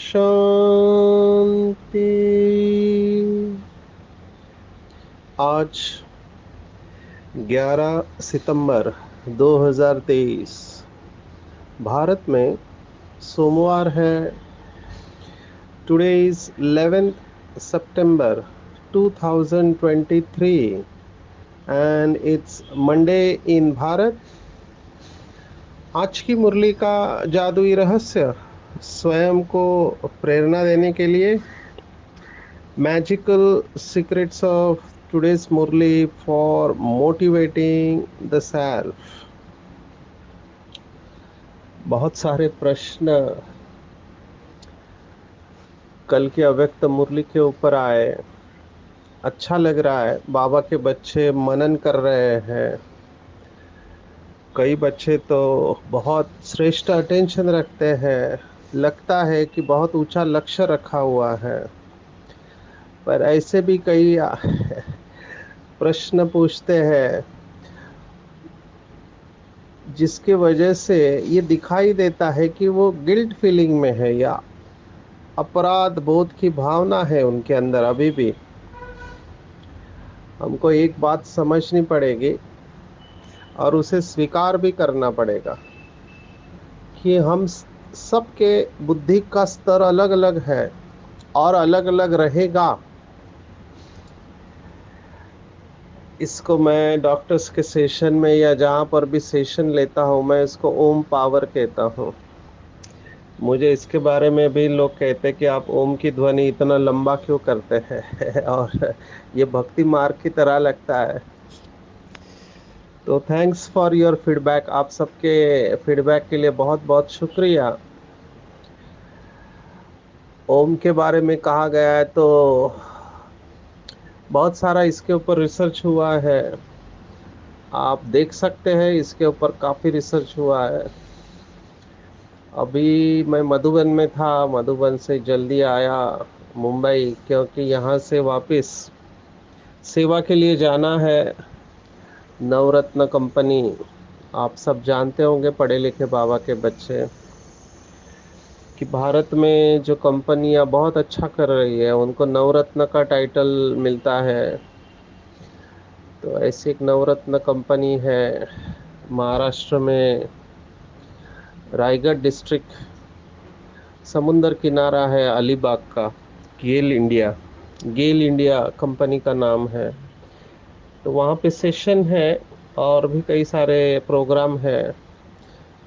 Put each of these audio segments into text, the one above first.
शांति। आज 11 सितंबर 2023 भारत में सोमवार है। Today is 11th September 2023 and it's Monday in Bharat. आज की मुरली का जादुई रहस्य स्वयं को प्रेरणा देने के लिए magical secrets of today's Murli for motivating the self. बहुत सारे प्रश्न कल की अव्यक्त मुरली के ऊपर आए। अच्छा लग रहा है, बाबा के बच्चे मनन कर रहे हैं। कई बच्चे तो बहुत श्रेष्ठ अटेंशन रखते हैं, लगता है कि बहुत ऊंचा लक्ष्य रखा हुआ है। पर ऐसे भी कई प्रश्न पूछते हैं जिसके वजह से ये दिखाई देता है कि वो गिल्ट फीलिंग में है या अपराध बोध की भावना है उनके अंदर अभी भी। हमको एक बात समझनी पड़ेगी और उसे स्वीकार भी करना पड़ेगा कि हम सबके बुद्धि का स्तर अलग अलग है और अलग अलग रहेगा। इसको मैं डॉक्टर्स के सेशन में या जहाँ पर भी सेशन लेता हूँ, मैं इसको ओम पावर कहता हूँ। मुझे इसके बारे में भी लोग कहते हैं कि आप ओम की ध्वनि इतना लंबा क्यों करते हैं और ये भक्ति मार्ग की तरह लगता है। तो थैंक्स फॉर योर फीडबैक। आप सबके फीडबैक के लिए बहुत बहुत शुक्रिया। ओम के बारे में कहा गया है तो बहुत सारा इसके ऊपर रिसर्च हुआ है। आप देख सकते हैं, इसके ऊपर काफी रिसर्च हुआ है। अभी मैं मधुबन में था, मधुबन से जल्दी आया मुंबई, क्योंकि यहाँ से वापस सेवा के लिए जाना है। नवरत्न कंपनी, आप सब जानते होंगे पढ़े लिखे बाबा के बच्चे, कि भारत में जो कंपनियां बहुत अच्छा कर रही है उनको नवरत्न का टाइटल मिलता है। तो ऐसी एक नवरत्न कंपनी है महाराष्ट्र में, रायगढ़ डिस्ट्रिक्ट, समुंदर किनारा है अलीबाग का। गेल इंडिया, गेल इंडिया कंपनी का नाम है। तो वहाँ पे सेशन है और भी कई सारे प्रोग्राम है।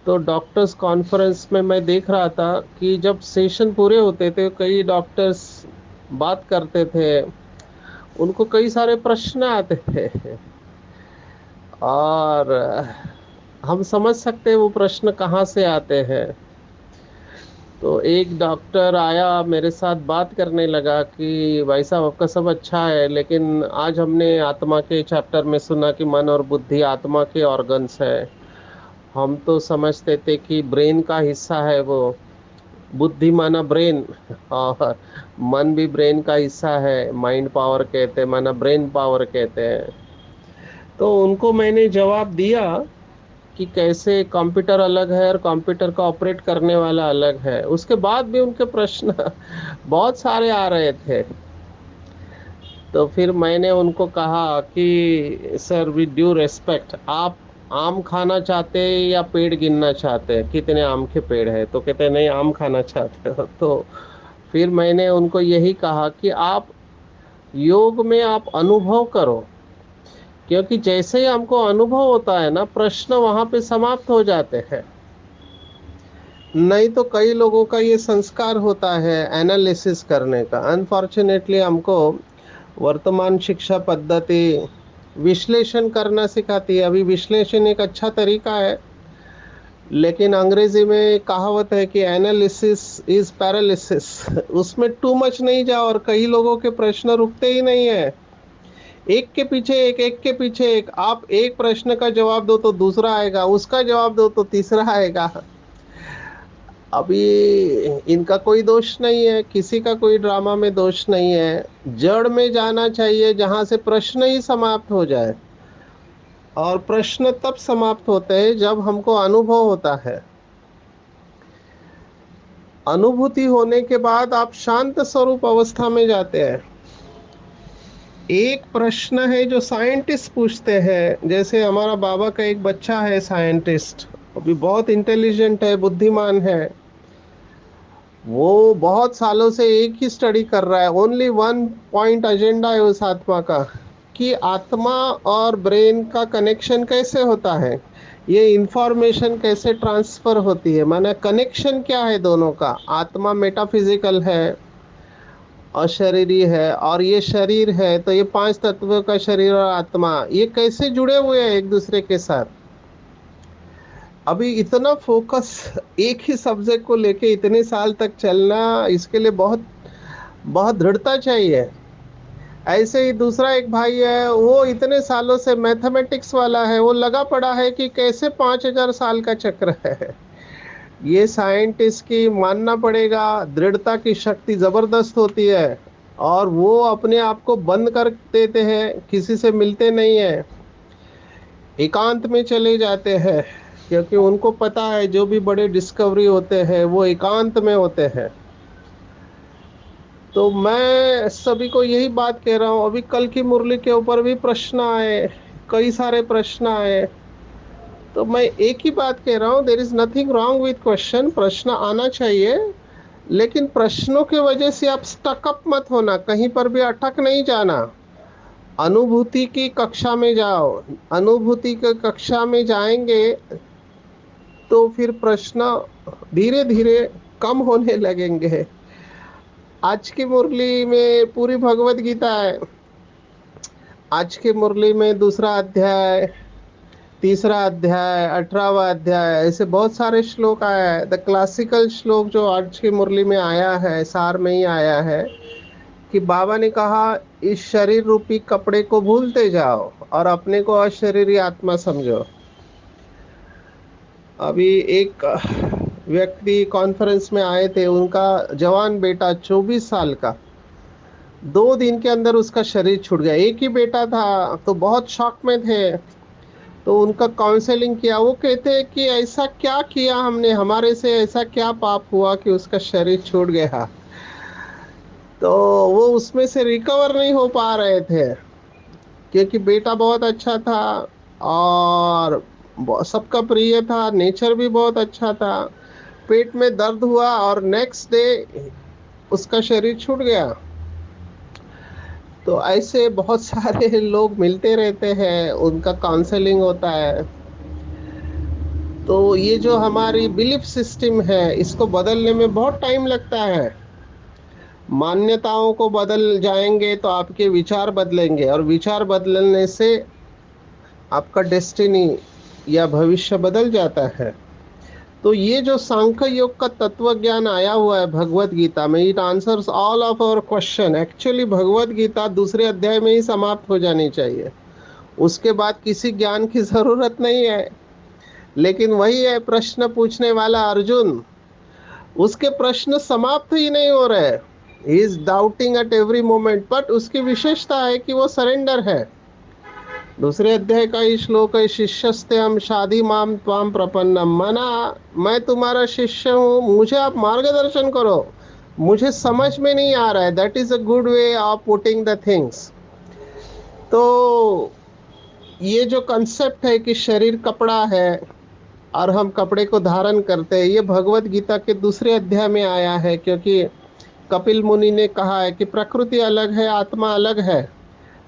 तो डॉक्टर्स कॉन्फ्रेंस में मैं देख रहा था कि जब सेशन पूरे होते थे कई डॉक्टर्स बात करते थे, उनको कई सारे प्रश्न आते थे और हम समझ सकते हैं वो प्रश्न कहाँ से आते हैं। तो एक डॉक्टर आया मेरे साथ बात करने लगा कि भाई साहब आपका सब अच्छा है, लेकिन आज हमने आत्मा के चैप्टर में सुना कि मन और बुद्धि आत्मा के ऑर्गन्स है। हम तो समझते थे कि ब्रेन का हिस्सा है वो, बुद्धि माना ब्रेन, और मन भी ब्रेन का हिस्सा है, माइंड पावर कहते हैं, माना ब्रेन पावर कहते हैं। तो उनको मैंने जवाब दिया कि कैसे कंप्यूटर अलग है और कंप्यूटर का ऑपरेट करने वाला अलग है। उसके बाद भी उनके प्रश्न बहुत सारे आ रहे थे। तो फिर मैंने उनको कहा कि सर विद ड्यू रेस्पेक्ट, आप आम खाना चाहते हैं या पेड़ गिनना चाहते हैं कितने आम के पेड़ है? तो कहते हैं नहीं, आम खाना चाहते हो। तो फिर मैंने उनको यही कहा कि आप योग में आप अनुभव करो, क्योंकि जैसे ही हमको अनुभव होता है ना, प्रश्न वहां पे समाप्त हो जाते हैं। नहीं तो कई लोगों का ये संस्कार होता है एनालिसिस करने का। अनफॉर्चुनेटली हमको वर्तमान शिक्षा पद्धति विश्लेषण करना सिखाती है। अभी विश्लेषण एक अच्छा तरीका है, लेकिन अंग्रेजी में कहावत है कि एनालिसिस इज पैरालिसिस। उसमें टू मच नहीं जाओ, और कई लोगों के प्रश्न रुकते ही नहीं है, एक के पीछे एक, एक के पीछे एक। आप एक प्रश्न का जवाब दो तो दूसरा आएगा, उसका जवाब दो तो तीसरा आएगा। अभी इनका कोई दोष नहीं है, किसी का कोई ड्रामा में दोष नहीं है। जड़ में जाना चाहिए जहां से प्रश्न ही समाप्त हो जाए, और प्रश्न तब समाप्त होते हैं जब हमको अनुभव होता है। अनुभूति होने के बाद आप शांत स्वरूप अवस्था में जाते हैं। एक प्रश्न है जो साइंटिस्ट पूछते हैं, जैसे हमारा बाबा का एक बच्चा है साइंटिस्ट, अभी बहुत इंटेलिजेंट है, बुद्धिमान है। वो बहुत सालों से एक ही स्टडी कर रहा है, ओनली वन पॉइंट एजेंडा है उस आत्मा का, कि आत्मा और ब्रेन का कनेक्शन कैसे होता है, ये इंफॉर्मेशन कैसे ट्रांसफर होती है, माने कनेक्शन क्या है दोनों का। आत्मा मेटाफिजिकल है, अशरीरी है, और ये शरीर है, तो ये पांच तत्वों का शरीर और आत्मा ये कैसे जुड़े हुए हैं एक दूसरे के साथ। अभी इतना फोकस एक ही सब्जेक्ट को लेके इतने साल तक चलना, इसके लिए बहुत बहुत दृढ़ता चाहिए। ऐसे ही दूसरा एक भाई है, वो इतने सालों से मैथमेटिक्स वाला है, वो लगा पड़ा है कि कैसे 5,000 साल का चक्र है। ये साइंटिस्ट की मानना पड़ेगा, दृढ़ता की शक्ति जबरदस्त होती है। और वो अपने आप को बंद कर देते हैं, किसी से मिलते नहीं है, एकांत में चले जाते हैं, क्योंकि उनको पता है जो भी बड़े डिस्कवरी होते हैं वो एकांत में होते हैं। तो मैं सभी को यही बात कह रहा हूँ। अभी कल की मुरली के ऊपर भी प्रश्न आए, कई सारे प्रश्न आए, तो मैं एक ही बात कह रहा हूँ, there is nothing wrong with question, प्रश्न आना चाहिए। लेकिन प्रश्नों के वजह से आप स्टकअप मत होना, कहीं पर भी अटक नहीं जाना। अनुभूति की कक्षा में जाओ, अनुभूति की कक्षा में जाएंगे तो फिर प्रश्न धीरे धीरे कम होने लगेंगे। आज की मुरली में पूरी भगवत गीता है। आज की मुरली में दूसरा अध्याय, तीसरा अध्याय, 18वां अध्याय, ऐसे बहुत सारे श्लोक आया है। द क्लासिकल श्लोक जो आज की मुरली में आया है, सार में ही आया है, कि बाबा ने कहा इस शरीर रूपी कपड़े को भूलते जाओ और अपने को अशरीरी आत्मा समझो। अभी एक व्यक्ति कॉन्फ्रेंस में आए थे, उनका जवान बेटा 24 साल का, 2 दिन के अंदर उसका शरीर छूट गया। एक ही बेटा था, तो बहुत शॉक में थे। तो उनका काउंसलिंग किया, वो कहते हैं कि ऐसा क्या किया हमने, हमारे से ऐसा क्या पाप हुआ कि उसका शरीर छूट गया। तो वो उसमें से रिकवर नहीं हो पा रहे थे, क्योंकि बेटा बहुत अच्छा था और सबका प्रिय था, नेचर भी बहुत अच्छा था। पेट में दर्द हुआ और नेक्स्ट डे उसका शरीर छूट गया। तो ऐसे बहुत सारे लोग मिलते रहते हैं, उनका काउंसलिंग होता है। तो ये जो हमारी बिलीफ सिस्टम है, इसको बदलने में बहुत टाइम लगता है। मान्यताओं को बदल जाएंगे तो आपके विचार बदलेंगे, और विचार बदलने से आपका डेस्टिनी या भविष्य बदल जाता है। तो ये जो सांख्य योग का तत्व ज्ञान आया हुआ है भगवत गीता में, it answers all of our question. Actually Bhagavad Gita दूसरे अध्याय में ही समाप्त हो जानी चाहिए, उसके बाद किसी ज्ञान की जरूरत नहीं है। लेकिन वही है, प्रश्न पूछने वाला अर्जुन, उसके प्रश्न समाप्त ही नहीं हो रहे, he is doubting at every moment. But उसकी विशेषता है कि वो सरेंडर है। दूसरे अध्याय का ही श्लोक है, शिष्यस्ते हम शादी माम त्वाम प्रपन्नम, मना मैं तुम्हारा शिष्य हूँ, मुझे आप मार्गदर्शन करो, मुझे समझ में नहीं आ रहा है। That is a good way of putting the things. तो ये जो कंसेप्ट है कि शरीर कपड़ा है और हम कपड़े को धारण करते हैं, ये भगवत गीता के दूसरे अध्याय में आया है। क्योंकि कपिल मुनि ने कहा है कि प्रकृति अलग है, आत्मा अलग है।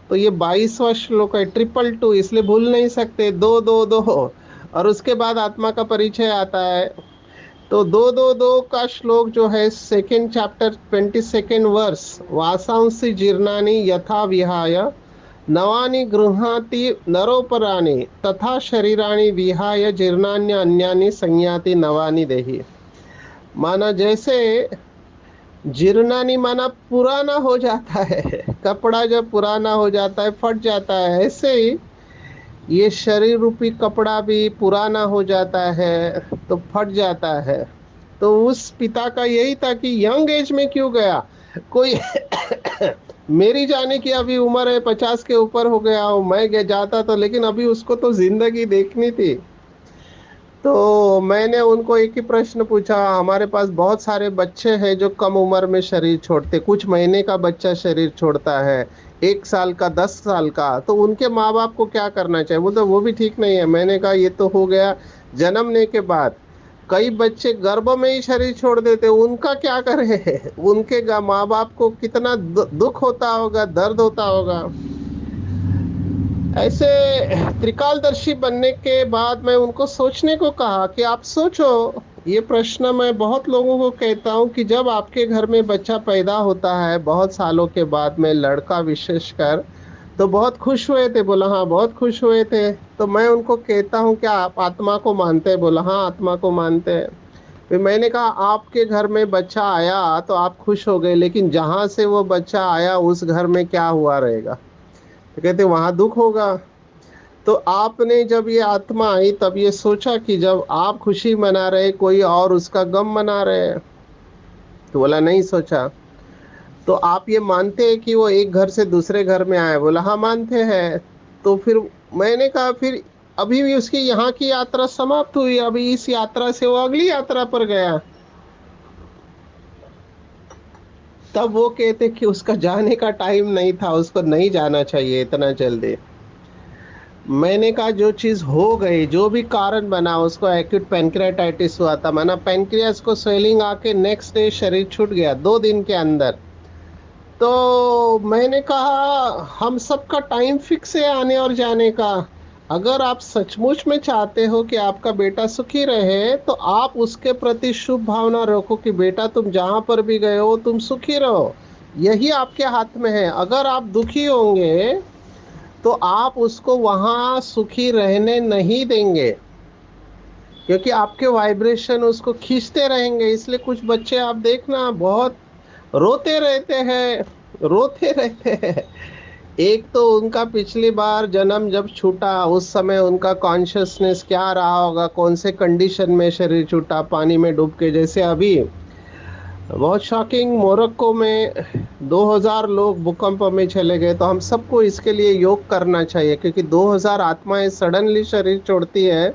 तो ये 22वां श्लोक है, 222, इसलिए भूल नहीं सकते, दो दो दो। और उसके बाद आत्मा का परिचय आता है। तो दो दो दो का श्लोक जो है, सेकेंड चैप्टर 22nd वर्स, वासांसी जीर्णानि यथा विहाय नवानि गृह्णाति नरोपराणि तथा शरीराणि विहाय जीर्णान्य अन्यानि संयाति नवानि देहि। माना जैसे जीर्णानि माना पुराना हो जाता है, कपड़ा जब पुराना हो जाता है फट जाता है, ऐसे ही ये शरीर रूपी कपड़ा भी पुराना हो जाता है तो फट जाता है। तो उस पिता का यही था कि यंग एज में क्यों गया। कोई मेरी जाने की अभी उम्र है, 50 के ऊपर हो गया हूँ, मैं जाता तो, लेकिन अभी उसको तो जिंदगी देखनी थी। तो मैंने उनको एक ही प्रश्न पूछा। हमारे पास बहुत सारे बच्चे हैं जो कम उम्र में शरीर छोड़ते, कुछ महीने का बच्चा शरीर छोड़ता है, 1 साल का, 10 साल का, तो उनके माँ बाप को क्या करना चाहिए। वो भी ठीक नहीं है। मैंने कहा ये तो हो गया जन्मने के बाद। कई बच्चे गर्भ में ही शरीर छोड़ देते, उनका क्या करें उनके माँ बाप को कितना दुख होता होगा, दर्द होता होगा। ऐसे त्रिकालदर्शी बनने के बाद मैं उनको सोचने को कहा कि आप सोचो। ये प्रश्न मैं बहुत लोगों को कहता हूँ कि जब आपके घर में बच्चा पैदा होता है बहुत सालों के बाद में, लड़का विशेषकर, तो बहुत खुश हुए थे। बोला हाँ बहुत खुश हुए थे। तो मैं उनको कहता हूँ क्या आप आत्मा को मानते हैं। बोला हाँ आत्मा को मानते हैं। फिर मैंने कहा आपके घर में बच्चा आया तो आप खुश हो गए, लेकिन जहां से वो बच्चा आया उस घर में क्या हुआ रहेगा। तो कहते वहां दुख होगा। तो आपने जब ये आत्मा आई तब ये सोचा कि जब आप खुशी मना रहे कोई और उसका गम मना रहे हैं। तो बोला नहीं सोचा। तो आप ये मानते हैं कि वो एक घर से दूसरे घर में आए। बोला हाँ मानते हैं। तो फिर मैंने कहा फिर अभी भी उसकी यहाँ की यात्रा समाप्त हुई, अभी इस यात्रा से वो अगली यात्रा पर गया। तब वो कहते कि उसका जाने का टाइम नहीं था, उसको नहीं जाना चाहिए इतना जल्दी। मैंने कहा जो चीज हो गई, जो भी कारण बना, उसको एक्यूट पैनक्रियाटाइटिस हुआ था, माना पैनक्रियास को स्वेलिंग आके नेक्स्ट डे शरीर छूट गया 2 दिन के अंदर। तो मैंने कहा हम सबका टाइम फिक्स है आने और जाने का। अगर आप सचमुच में चाहते हो कि आपका बेटा सुखी रहे तो आप उसके प्रति शुभ भावना रखो कि बेटा तुम जहां पर भी गए हो तुम सुखी रहो। यही आपके हाथ में है। अगर आप दुखी होंगे तो आप उसको वहां सुखी रहने नहीं देंगे, क्योंकि आपके वाइब्रेशन उसको खींचते रहेंगे। इसलिए कुछ बच्चे आप देखना बहुत रोते रहते हैं, रोते रहते हैं। एक तो उनका पिछली बार जन्म जब छूटा उस समय उनका कॉन्शियसनेस क्या रहा होगा, कौन से कंडीशन में शरीर छूटा, पानी में डूब के। जैसे अभी बहुत शॉकिंग, मोरक्को में 2000 लोग भूकंप में चले गए। तो हम सबको इसके लिए योग करना चाहिए, क्योंकि 2000 आत्माएं सडनली शरीर छोड़ती है।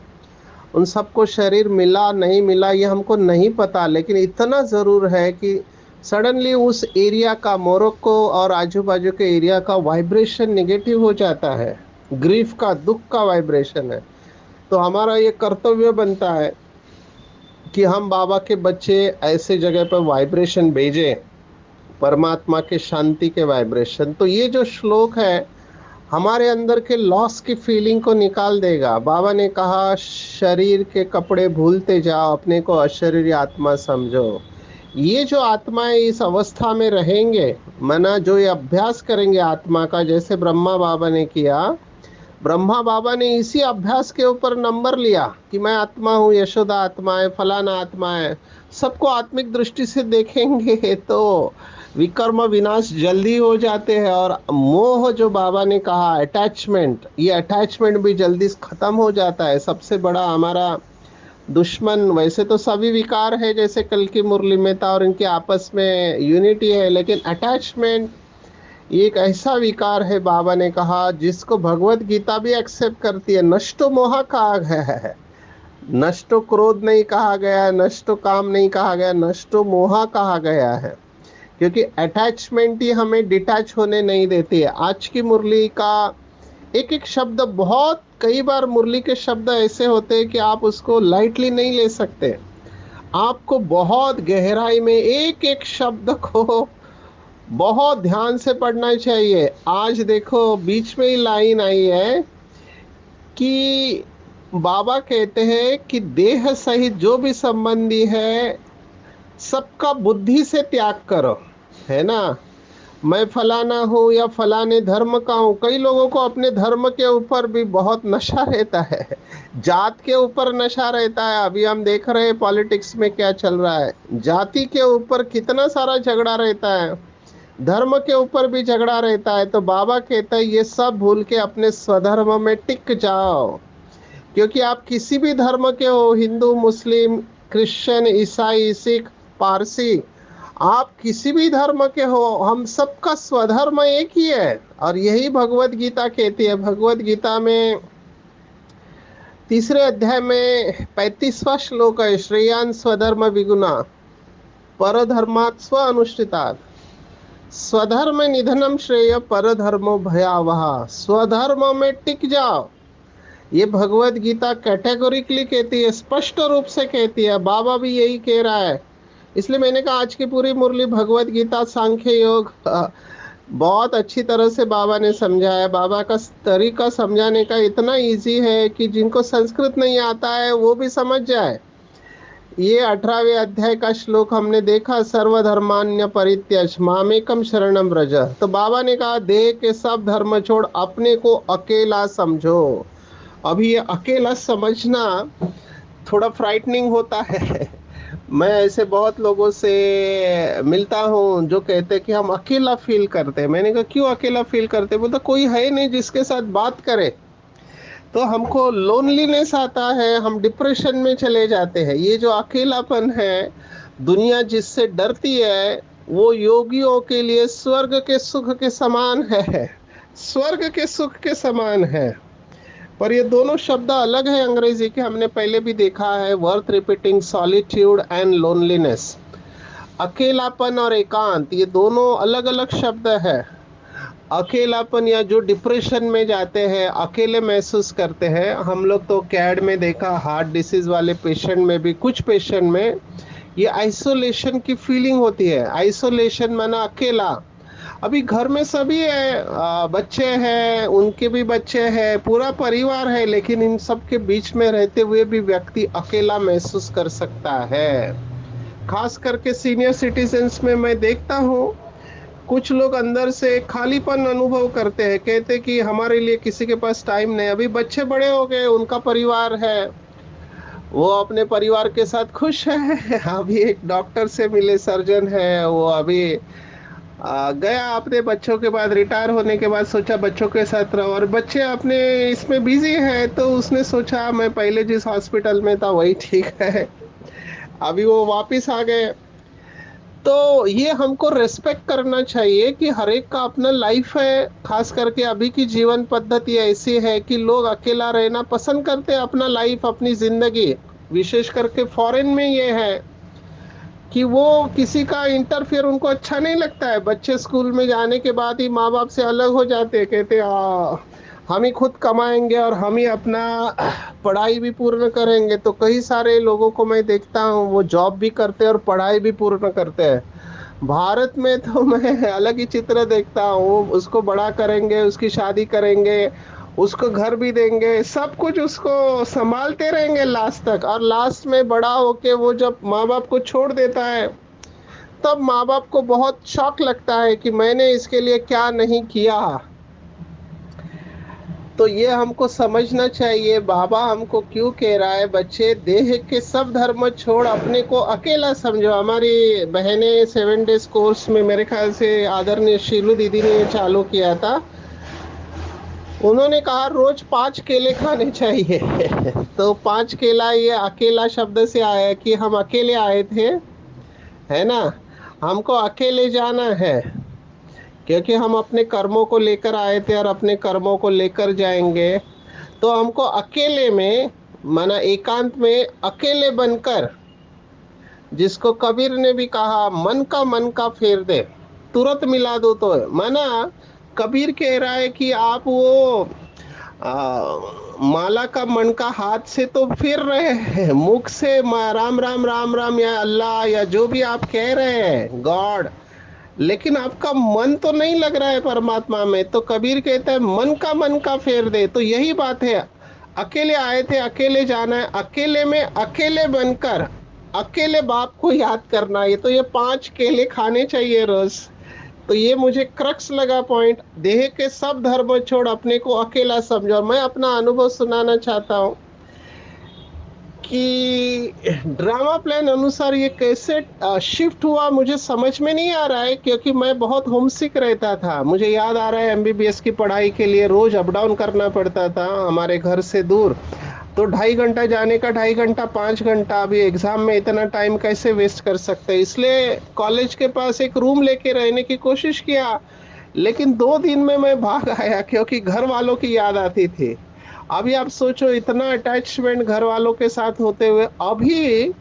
उन सबको शरीर मिला नहीं मिला ये हमको नहीं पता, लेकिन इतना ज़रूर है कि सडनली उस एरिया का, मोरक्को और आजू बाजू के एरिया का वाइब्रेशन नेगेटिव हो जाता है। ग्रीफ का, दुख का वाइब्रेशन है। तो हमारा ये कर्तव्य बनता है कि हम बाबा के बच्चे ऐसे जगह पर वाइब्रेशन भेजें, परमात्मा के शांति के वाइब्रेशन। तो ये जो श्लोक है हमारे अंदर के लॉस की फीलिंग को निकाल देगा। बाबा ने कहा शरीर के कपड़े भूलते जाओ, अपने को अशरीरी आत्मा समझो। ये जो आत्माएं इस अवस्था में रहेंगे, मना जो ये अभ्यास करेंगे आत्मा का, जैसे ब्रह्मा बाबा ने किया। ब्रह्मा बाबा ने इसी अभ्यास के ऊपर नंबर लिया कि मैं आत्मा हूँ, यशोदा आत्मा है, फलाना आत्मा है। सबको आत्मिक दृष्टि से देखेंगे तो विकर्म विनाश जल्दी हो जाते हैं। और मोह जो बाबा ने कहा, अटैचमेंट, ये अटैचमेंट भी जल्दी खत्म हो जाता है। सबसे बड़ा हमारा दुश्मन वैसे तो सभी विकार है, जैसे कल की मुरली में था, और इनके आपस में यूनिटी है, लेकिन अटैचमेंट ये एक ऐसा विकार है, बाबा ने कहा, जिसको भगवत गीता भी एक्सेप्ट करती है। नष्टो मोह कहा गया है, नष्टो क्रोध नहीं कहा गया है, नष्टो काम नहीं कहा गया, नष्टो मोह कहा गया है। क्योंकि अटैचमेंट ही हमें डिटैच होने नहीं देती है। आज की मुरली का एक एक शब्द, बहुत कई बार मुरली के शब्द ऐसे होते हैं कि आप उसको लाइटली नहीं ले सकते। आपको बहुत गहराई में एक एक शब्द को बहुत ध्यान से पढ़ना चाहिए। आज देखो बीच में ही लाइन आई है कि बाबा कहते हैं कि देह सहित जो भी संबंधी है सबका बुद्धि से त्याग करो, है ना। मैं फलाना हूँ या फलाने धर्म का हूँ। कई लोगों को अपने धर्म के ऊपर भी बहुत नशा रहता है, जात के ऊपर नशा रहता है। अभी हम देख रहे हैं पॉलिटिक्स में क्या चल रहा है, जाति के ऊपर कितना सारा झगड़ा रहता है, धर्म के ऊपर भी झगड़ा रहता है। तो बाबा कहता है ये सब भूल के अपने स्वधर्म में टिक जाओ, क्योंकि आप किसी भी धर्म के हो, हिंदू, मुस्लिम, क्रिश्चियन, ईसाई, सिख, पारसी, आप किसी भी धर्म के हो, हम सबका स्वधर्म एक ही है। और यही भगवत गीता कहती है। भगवत गीता में तीसरे अध्याय में 35वां श्लोक है, श्रेयान स्वधर्म विगुना परधर्मात् स्व अनुष्ठितात् स्वधर्म निधनम श्रेय परधर्मो भयावह। स्वधर्म में टिक जाओ, ये भगवत गीता कैटेगोरिकली कहती है, स्पष्ट रूप से कहती है। बाबा भी यही कह रहा है। इसलिए मैंने कहा आज की पूरी मुरली भगवत गीता, सांख्य योग बहुत अच्छी तरह से बाबा ने समझाया। बाबा का तरीका समझाने का इतना इजी है कि जिनको संस्कृत नहीं आता है वो भी समझ जाए। ये 18वें अध्याय का श्लोक हमने देखा, सर्वधर्मान्य परित्यज मामेकम शरणम व्रज। तो बाबा ने कहा देह के सब धर्म छोड़ अपने को अकेला समझो। अभी ये अकेला समझना थोड़ा फ्राइटनिंग होता है। मैं ऐसे बहुत लोगों से मिलता हूँ जो कहते हैं कि हम अकेला फील करते हैं। मैंने कहा क्यों अकेला फील करते हैं? बोलता कोई है नहीं जिसके साथ बात करे, तो हमको लोनलीनेस आता है, हम डिप्रेशन में चले जाते हैं। ये जो अकेलापन है, दुनिया जिससे डरती है, वो योगियों के लिए स्वर्ग के सुख के समान है, स्वर्ग के सुख के समान है। पर ये दोनों शब्द अलग है अंग्रेजी के, हमने पहले भी देखा है, worth repeating, solitude and loneliness. अकेलापन और एकांत ये दोनों अलग अलग शब्द है। अकेलापन या जो डिप्रेशन में जाते हैं, अकेले महसूस करते हैं, हम लोग तो कैड में देखा, हार्ट डिसीज वाले पेशेंट में भी, कुछ पेशेंट में ये आइसोलेशन की फीलिंग होती है। आइसोलेशन माना अकेला। अभी घर में सभी है, बच्चे हैं, उनके भी बच्चे हैं, पूरा परिवार है, लेकिन इन सब के बीच में रहते हुए भी व्यक्ति अकेला महसूस कर सकता है। खास करके सीनियर सिटीजन्स में मैं देखता हूँ कुछ लोग अंदर से खालीपन अनुभव करते हैं, कहते कि हमारे लिए किसी के पास टाइम नहीं। अभी बच्चे बड़े हो गए, उनका परिवार है, वो अपने परिवार के साथ खुश है। अभी एक डॉक्टर से मिले, सर्जन है, वो अभी गया अपने बच्चों के बाद, रिटायर होने के बाद सोचा बच्चों के साथ रहो, और बच्चे अपने इसमें बिजी है, तो उसने सोचा मैं पहले जिस हॉस्पिटल में था वही ठीक है। अभी वो वापस आ गए। तो ये हमको रेस्पेक्ट करना चाहिए कि हर एक का अपना लाइफ है। खास करके अभी की जीवन पद्धति ऐसी है कि लोग अकेला रहना पसंद करते हैं, अपना लाइफ, अपनी जिंदगी। विशेष करके फॉरेन में ये है कि वो किसी का इंटरफेयर उनको अच्छा नहीं लगता है। बच्चे स्कूल में जाने के बाद ही माँ बाप से अलग हो जाते हैं, कहते हम ही खुद कमाएंगे और हम ही अपना पढ़ाई भी पूर्ण करेंगे। तो कई सारे लोगों को मैं देखता हूँ वो जॉब भी करते हैं और पढ़ाई भी पूर्ण करते हैं। भारत में तो मैं अलग ही चित्र देखता हूँ, उसको बड़ा करेंगे, उसकी शादी करेंगे, उसको घर भी देंगे, सब कुछ उसको संभालते रहेंगे लास्ट तक, और लास्ट में बड़ा होके वो जब माँ बाप को छोड़ देता है, तब माँ बाप को बहुत शौक लगता है कि मैंने इसके लिए क्या नहीं किया। तो ये हमको समझना चाहिए बाबा हमको क्यों कह रहा है, बच्चे देह के सब धर्म छोड़ अपने को अकेला समझो। हमारी बहनें 7 डेज कोर्स में मेरे ख्याल से आदरणीय शीलू दीदी ने चालू किया था, उन्होंने कहा रोज 5 केले खाने चाहिए। तो 5 केला, ये अकेला शब्द से आया कि हम अकेले आए थे, है ना, हमको अकेले जाना है, क्योंकि हम अपने कर्मों को लेकर आए थे और अपने कर्मों को लेकर जाएंगे। तो हमको अकेले में, माना एकांत में अकेले बनकर, जिसको कबीर ने भी कहा मन का फेर दे, तुरंत मिला दो। तो माना कबीर कह रहा है कि आप वो माला का मन का हाथ से तो फेर रहे हैं, मुख से राम राम राम राम या अल्लाह या जो भी आप कह रहे हैं, गॉड, लेकिन आपका मन तो नहीं लग रहा है परमात्मा में। तो कबीर कहता है मन का फेर दे। तो यही बात है, अकेले आए थे, अकेले जाना है, अकेले में अकेले बनकर अकेले बाप को याद करना है। तो ये 5 केले खाने चाहिए रोज, तो ये मुझे क्रक्स लगा पॉइंट, देह के सब धर्म छोड़ अपने को अकेला समझो। मैं अपना अनुभव सुनाना चाहता हूँ कि ड्रामा प्लान अनुसार ये कैसे शिफ्ट हुआ मुझे समझ में नहीं आ रहा है, क्योंकि मैं बहुत होमसिक रहता था। मुझे याद आ रहा है एमबीबीएस की पढ़ाई के लिए रोज अप डाउन करना पड़ता था हमारे घर से दूर। तो 2.5 घंटा जाने का, 2.5 घंटा, 5 घंटा, अभी एग्जाम में इतना टाइम कैसे वेस्ट कर सकते हैं। इसलिए कॉलेज के पास एक रूम लेके रहने की कोशिश किया, लेकिन 2 दिन में मैं भाग आया क्योंकि घर वालों की याद आती थी। अभी आप सोचो, इतना अटैचमेंट घर वालों के साथ होते हुए अभी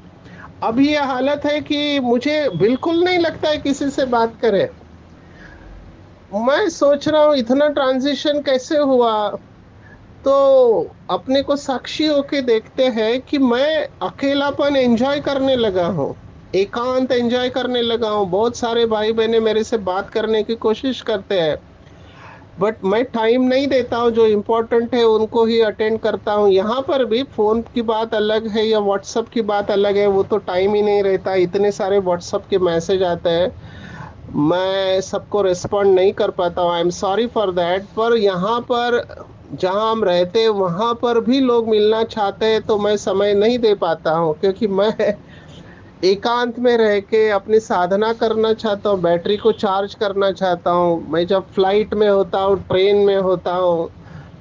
अभी ये हालत है कि मुझे बिल्कुल नहीं लगता है किसी से बात करे। मैं सोच रहा हूँ इतना ट्रांजिशन कैसे हुआ। तो अपने को साक्षी होके देखते हैं कि मैं अकेलापन एंजॉय करने लगा हूँ, एकांत एंजॉय करने लगा हूँ। बहुत सारे भाई बहने मेरे से बात करने की कोशिश करते हैं, बट मैं टाइम नहीं देता हूँ। जो इम्पोर्टेंट है उनको ही अटेंड करता हूँ। यहाँ पर भी फोन की बात अलग है या व्हाट्सअप की बात अलग है, वो तो टाइम ही नहीं रहता। इतने सारे व्हाट्सअप के मैसेज आते हैं, मैं सबको रिस्पॉन्ड नहीं कर पाता हूँ। I am sorry for that. पर यहाँ पर जहाँ हम रहते हैं वहाँ पर भी लोग मिलना चाहते हैं, तो मैं समय नहीं दे पाता हूँ, क्योंकि मैं एकांत में रह के अपनी साधना करना चाहता हूँ, बैटरी को चार्ज करना चाहता हूँ। मैं जब फ्लाइट में होता हूँ, ट्रेन में होता हूँ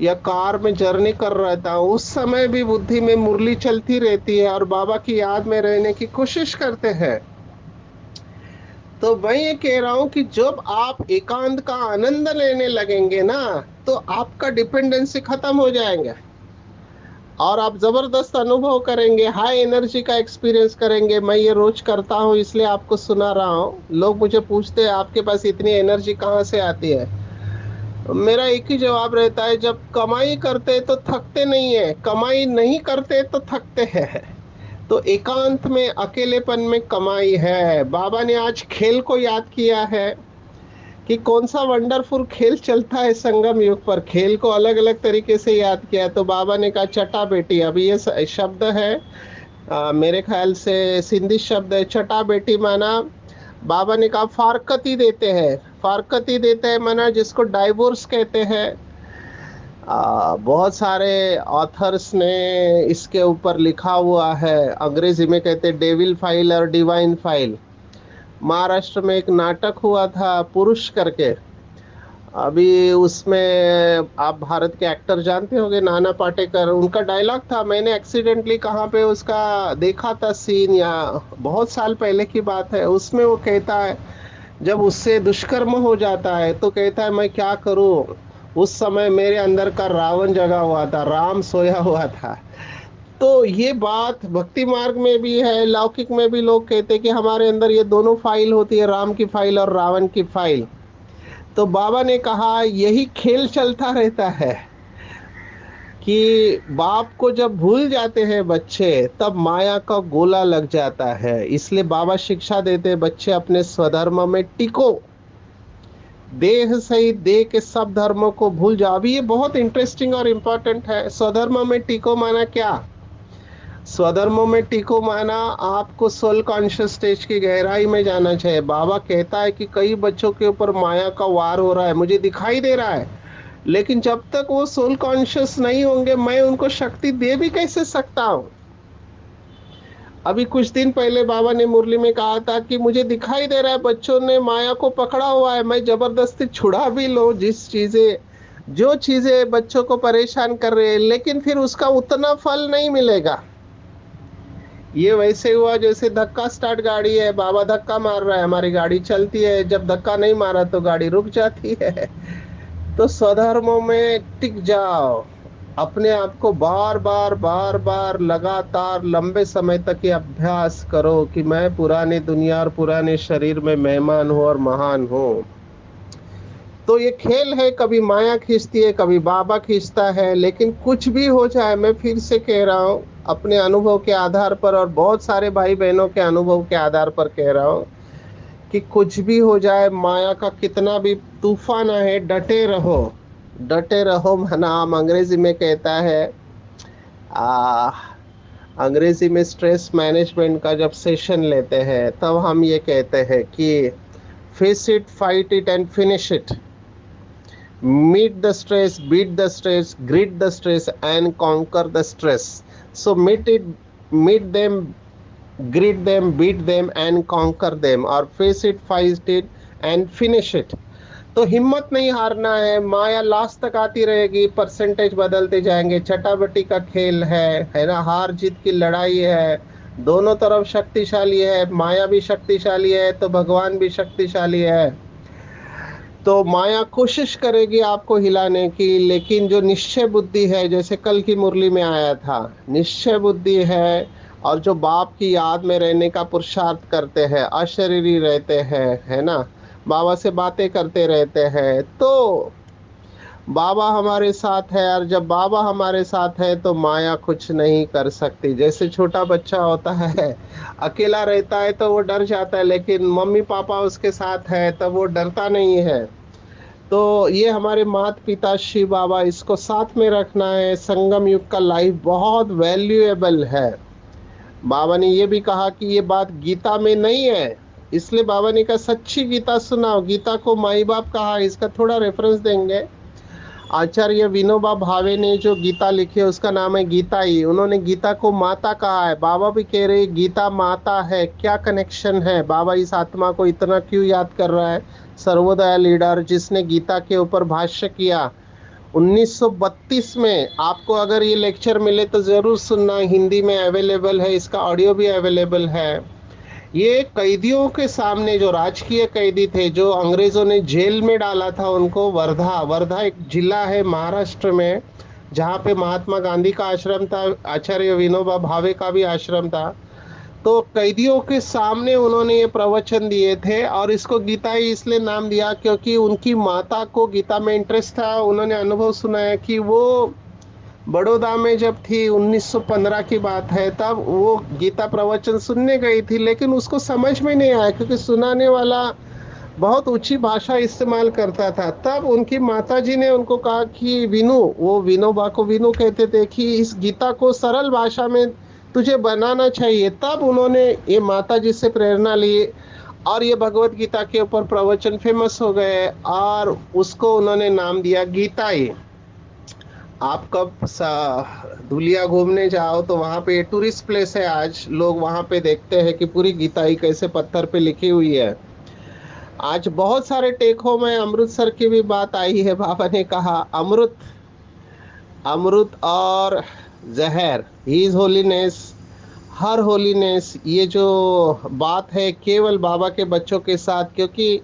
या कार में जर्नी कर रहता हूँ, उस समय भी बुद्धि में मुरली चलती रहती है और बाबा की याद में रहने की कोशिश करते हैं। तो मैं ये कह रहा हूँ कि जब आप एकांत का आनंद लेने लगेंगे ना, तो आपका डिपेंडेंसी खत्म हो जाएंगे और आप जबरदस्त अनुभव करेंगे, हाई एनर्जी का एक्सपीरियंस करेंगे। मैं ये रोज करता हूँ, इसलिए आपको सुना रहा हूँ। लोग मुझे पूछते हैं आपके पास इतनी एनर्जी कहाँ से आती है। मेरा एक ही जवाब रहता है, जब कमाई करते तो थकते नहीं है, कमाई नहीं करते तो थकते हैं। तो एकांत में, अकेलेपन में कमाई है। बाबा ने आज खेल को याद किया है कि कौन सा वंडरफुल खेल चलता है संगम युग पर। खेल को अलग अलग तरीके से याद किया, तो बाबा ने कहा चटा बेटी। अभी ये शब्द है, मेरे ख्याल से सिंधी शब्द है चटा बेटी। माना बाबा ने कहा फारकती देते हैं। फारकती देते हैं माना जिसको डाइवोर्स कहते हैं। बहुत सारे ऑथर्स ने इसके ऊपर लिखा हुआ है। अंग्रेजी में कहते हैं डेविल फाइल और डिवाइन फाइल। महाराष्ट्र में एक नाटक हुआ था पुरुष करके। अभी उसमें आप भारत के एक्टर जानते होंगे, नाना पाटेकर। उनका डायलॉग था, मैंने एक्सीडेंटली कहाँ पे उसका देखा था सीन, या बहुत साल पहले की बात है। उसमें वो कहता है जब उससे दुष्कर्म हो जाता है तो कहता है मैं क्या करूं, उस समय मेरे अंदर का रावण जगा हुआ था, राम सोया हुआ था। तो ये बात भक्ति मार्ग में भी है, लौकिक में भी लोग कहते हैं कि हमारे अंदर ये दोनों फाइल होती है, राम की फाइल और रावण की फाइल। तो बाबा ने कहा यही खेल चलता रहता है कि बाप को जब भूल जाते हैं बच्चे, तब माया का गोला लग जाता है। इसलिए बाबा शिक्षा देते हैं बच्चे अपने स्वधर्म में टिको, देह सहित देह के सब धर्मों को भूल जाओ। अभी ये बहुत इंटरेस्टिंग और इम्पोर्टेंट है। स्वधर्म में टिको माना क्या? स्वधर्मों में टिको माना आपको सोल कॉन्शियस स्टेज की गहराई में जाना चाहिए। बाबा कहता है कि कई बच्चों के ऊपर माया का वार हो रहा है, मुझे दिखाई दे रहा है, लेकिन जब तक वो सोल कॉन्शियस नहीं होंगे मैं उनको शक्ति दे भी कैसे सकता हूँ। अभी कुछ दिन पहले बाबा ने मुरली में कहा था कि मुझे दिखाई दे रहा है बच्चों ने माया को पकड़ा हुआ है, मैं जबरदस्ती छुड़ा भी लो जिस चीजें, जो चीजें बच्चों को परेशान कर रही है, लेकिन फिर उसका उतना फल नहीं मिलेगा। ये वैसे हुआ जैसे धक्का स्टार्ट गाड़ी है, बाबा धक्का मार रहा है, हमारी गाड़ी चलती है, जब धक्का नहीं मारा तो गाड़ी रुक जाती है। तो स्वधर्मों में टिक जाओ, अपने आप को बार बार बार बार लगातार लंबे समय तक ये अभ्यास करो कि मैं पुरानी दुनिया और पुराने शरीर में मेहमान हूँ और महान हूँ। तो ये खेल है, कभी माया खींचती है, कभी बाबा खींचता है। लेकिन कुछ भी हो जाए, मैं फिर से कह रहा हूँ अपने अनुभव के आधार पर और बहुत सारे भाई बहनों के अनुभव के आधार पर कह रहा हूँ कि कुछ भी हो जाए, माया का कितना भी तूफान आए, डटे रहो। डटे रहो माना हम अंग्रेजी में कहता है, आ, अंग्रेजी में स्ट्रेस मैनेजमेंट का जब सेशन लेते हैं तब हम ये कहते हैं कि face it, fight it and finish it, meet the stress, beat the stress, greet the stress and conquer the stress. So meet them, greet them, beat them and conquer them, or face it, fight it and finish it. तो हिम्मत नहीं हारना है, माया last तक आती रहेगी, percentage बदलते जाएंगे, चटाबटी का खेल है ना, हार जीत की लड़ाई है, दोनों तरफ शक्तिशाली है, माया भी शक्तिशाली है तो भगवान भी शक्तिशाली है। तो माया कोशिश करेगी आपको हिलाने की, लेकिन जो निश्चय बुद्धि है, जैसे कल की मुरली में आया था, निश्चय बुद्धि है और जो बाप की याद में रहने का पुरुषार्थ करते हैं, अशरीरी रहते हैं, है ना, बाबा से बातें करते रहते हैं, तो बाबा हमारे साथ है। और जब बाबा हमारे साथ है तो माया कुछ नहीं कर सकती। जैसे छोटा बच्चा होता है, अकेला रहता है तो वो डर जाता है, लेकिन मम्मी पापा उसके साथ है तब वो डरता नहीं है। तो ये हमारे माता पिता शिव बाबा, इसको साथ में रखना है। संगम युग का लाइफ बहुत वैल्यूएबल है। बाबा ने ये भी कहा कि ये बात गीता में नहीं है, इसलिए बाबा ने कहा सच्ची गीता सुनाओ। गीता को माई बाप कहा, इसका थोड़ा रेफरेंस देंगे। आचार्य विनोबा भावे ने जो गीता लिखी है उसका नाम है गीता ही। उन्होंने गीता को माता कहा है। बाबा भी कह रहे गीता माता है। क्या कनेक्शन है? बाबा इस आत्मा को इतना क्यों याद कर रहा है? सर्वोदय लीडर जिसने गीता के ऊपर भाष्य किया 1932 में। आपको अगर ये लेक्चर मिले तो ज़रूर सुनना, हिंदी में अवेलेबल है, इसका ऑडियो भी अवेलेबल है। ये कैदियों के सामने, जो राजकीय कैदी थे, जो अंग्रेजों ने जेल में डाला था उनको, वर्धा, वर्धा एक जिला है महाराष्ट्र में, जहाँ पे महात्मा गांधी का आश्रम था, आचार्य विनोबा भावे का भी आश्रम था। तो कैदियों के सामने उन्होंने ये प्रवचन दिए थे, और इसको गीता ही इसलिए नाम दिया क्योंकि उनकी माता को गीता में इंटरेस्ट था। उन्होंने अनुभव सुनाया कि वो बड़ौदा में जब थी, 1915 की बात है, तब वो गीता प्रवचन सुनने गई थी, लेकिन उसको समझ में नहीं आया क्योंकि सुनाने वाला बहुत ऊंची भाषा इस्तेमाल करता था। तब उनकी माताजी ने उनको कहा कि विनु, वो विनोबा को विनु कहते थे, कि इस गीता को सरल भाषा में तुझे बनाना चाहिए। तब उन्होंने ये माताजी से प्रेरणा ली और ये भगवत गीता के ऊपर प्रवचन फेमस हो गए, और उसको उन्होंने नाम दिया गीता ही। आप कब धुलिया घूमने जाओ तो वहाँ पे टूरिस्ट प्लेस है, आज लोग वहाँ पे देखते हैं कि पूरी गीता ही कैसे पत्थर पे लिखी हुई है। आज बहुत सारे टेक होम है। अमृतसर की भी बात आई है। बाबा ने कहा अमृत, अमृत और जहर, हिज होलीनेस, हर होलीनेस, ये जो बात है केवल बाबा के बच्चों के साथ, क्योंकि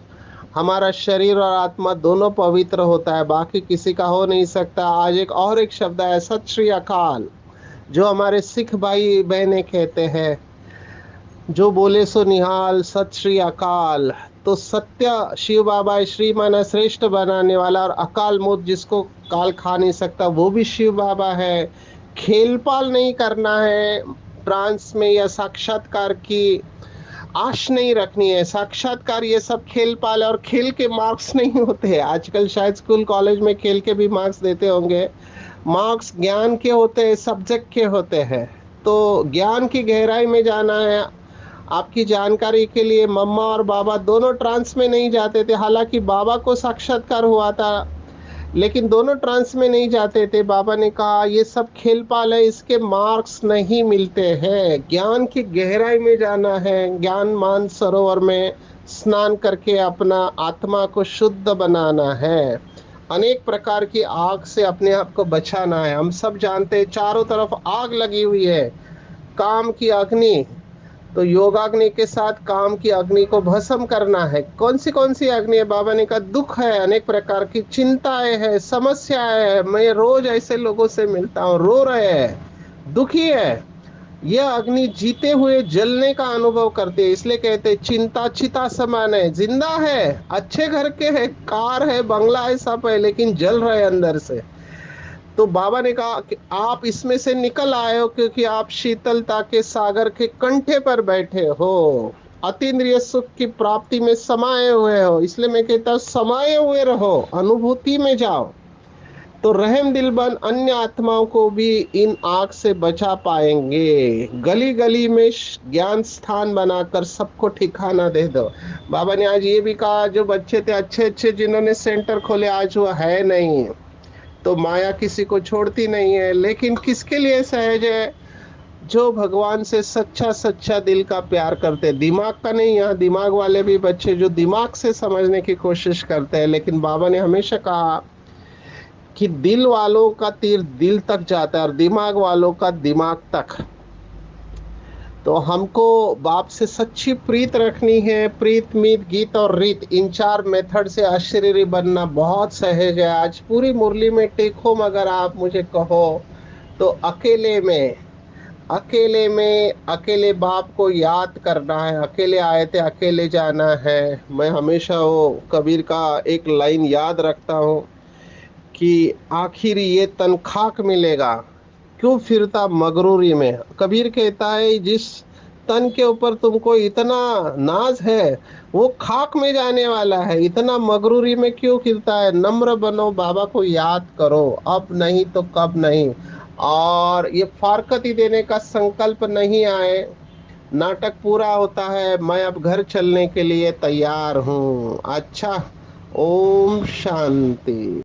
हमारा शरीर और आत्मा दोनों पवित्र होता है, बाकी किसी का हो नहीं सकता। आज एक और एक शब्द है, सत श्री अकाल, जो हमारे सिख भाई बहने कहते हैं, जो बोले सो निहाल, सत श्री अकाल। तो सत्य शिव बाबा है, श्री माना श्रेष्ठ बनाने वाला, और अकाल मौत जिसको काल खा नहीं सकता वो भी शिव बाबा है। खेल पाल नहीं करना है, ट्रांस में या साक्षात्कार की आश नहीं रखनी है। साक्षात्कार ये सब खेल पाल है, और खेल के मार्क्स नहीं होते हैं। आजकल शायद स्कूल कॉलेज में खेल के भी मार्क्स देते होंगे। मार्क्स ज्ञान के होते हैं, सब्जेक्ट के होते हैं। तो ज्ञान की गहराई में जाना है। आपकी जानकारी के लिए, मम्मा और बाबा दोनों ट्रांस में नहीं जाते थे। हालांकि बाबा को साक्षात्कार हुआ था, लेकिन दोनों ट्रांस में नहीं जाते थे। बाबा ने कहा ये सब खेल पाल है, इसके मार्क्स नहीं मिलते हैं। ज्ञान की गहराई में जाना है, ज्ञान मान सरोवर में स्नान करके अपना आत्मा को शुद्ध बनाना है। अनेक प्रकार की आग से अपने आप को बचाना है। हम सब जानते हैं चारों तरफ आग लगी हुई है, काम की अग्नि। तो योगाग्नि के साथ काम की अग्नि को भस्म करना है। कौन सी अग्नि है? बाबा ने कहा दुख है, अनेक प्रकार की चिंताएं है, समस्याएं है। मैं रोज ऐसे लोगों से मिलता हूँ, रो रहे हैं, दुखी है। यह अग्नि जीते हुए जलने का अनुभव करते हैं, इसलिए कहते हैं चिंता चिता समान है। जिंदा है, अच्छे घर के है, कार है, बंगला है, सब है, लेकिन जल रहे अंदर से। तो बाबा ने कहा कि आप इसमें से निकल आए हो क्योंकि आप शीतलता के सागर के कंठे पर बैठे हो, अतीन्द्रिय सुख की प्राप्ति में समाये हुए हो। इसलिए मैं कहता हूँ समाये हुए रहो, अनुभूति में जाओ। तो रहम दिल बन अन्य आत्माओं को भी इन आग से बचा पाएंगे। गली गली में ज्ञान स्थान बनाकर सबको ठिकाना दे दो। बाबा ने आज ये भी कहा, जो बच्चे थे अच्छे अच्छे जिन्होंने सेंटर खोले, आज वो है नहीं। तो माया किसी को छोड़ती नहीं है, लेकिन किसके लिए सहज है? जो भगवान से सच्चा सच्चा दिल का प्यार करते हैं। दिमाग का नहीं, यहाँ दिमाग वाले भी बच्चे जो दिमाग से समझने की कोशिश करते हैं, लेकिन बाबा ने हमेशा कहा कि दिल वालों का तीर दिल तक जाता है और दिमाग वालों का दिमाग तक। तो हमको बाप से सच्ची प्रीत रखनी है। प्रीत, मीत, गीत और रीत, इन चार मेथड से अशरीरी बनना बहुत सहज है। आज पूरी मुरली में टेक होम अगर आप मुझे कहो तो अकेले बाप को याद करना है। अकेले आए थे, अकेले जाना है। मैं हमेशा वो कबीर का एक लाइन याद रखता हूँ कि आखिर ये तन खाक मिलेगा, क्यों फिरता मगरूरी में। कबीर कहता है, जिस तन के ऊपर तुमको इतना नाज है वो खाक में जाने वाला है, इतना मगरूरी में क्यों फिरता है। नम्र बनो, बाबा को याद करो, अब नहीं तो कब नहीं। और ये फारकती देने का संकल्प नहीं आए, नाटक पूरा होता है, मैं अब घर चलने के लिए तैयार हूँ। अच्छा, ओम शांति।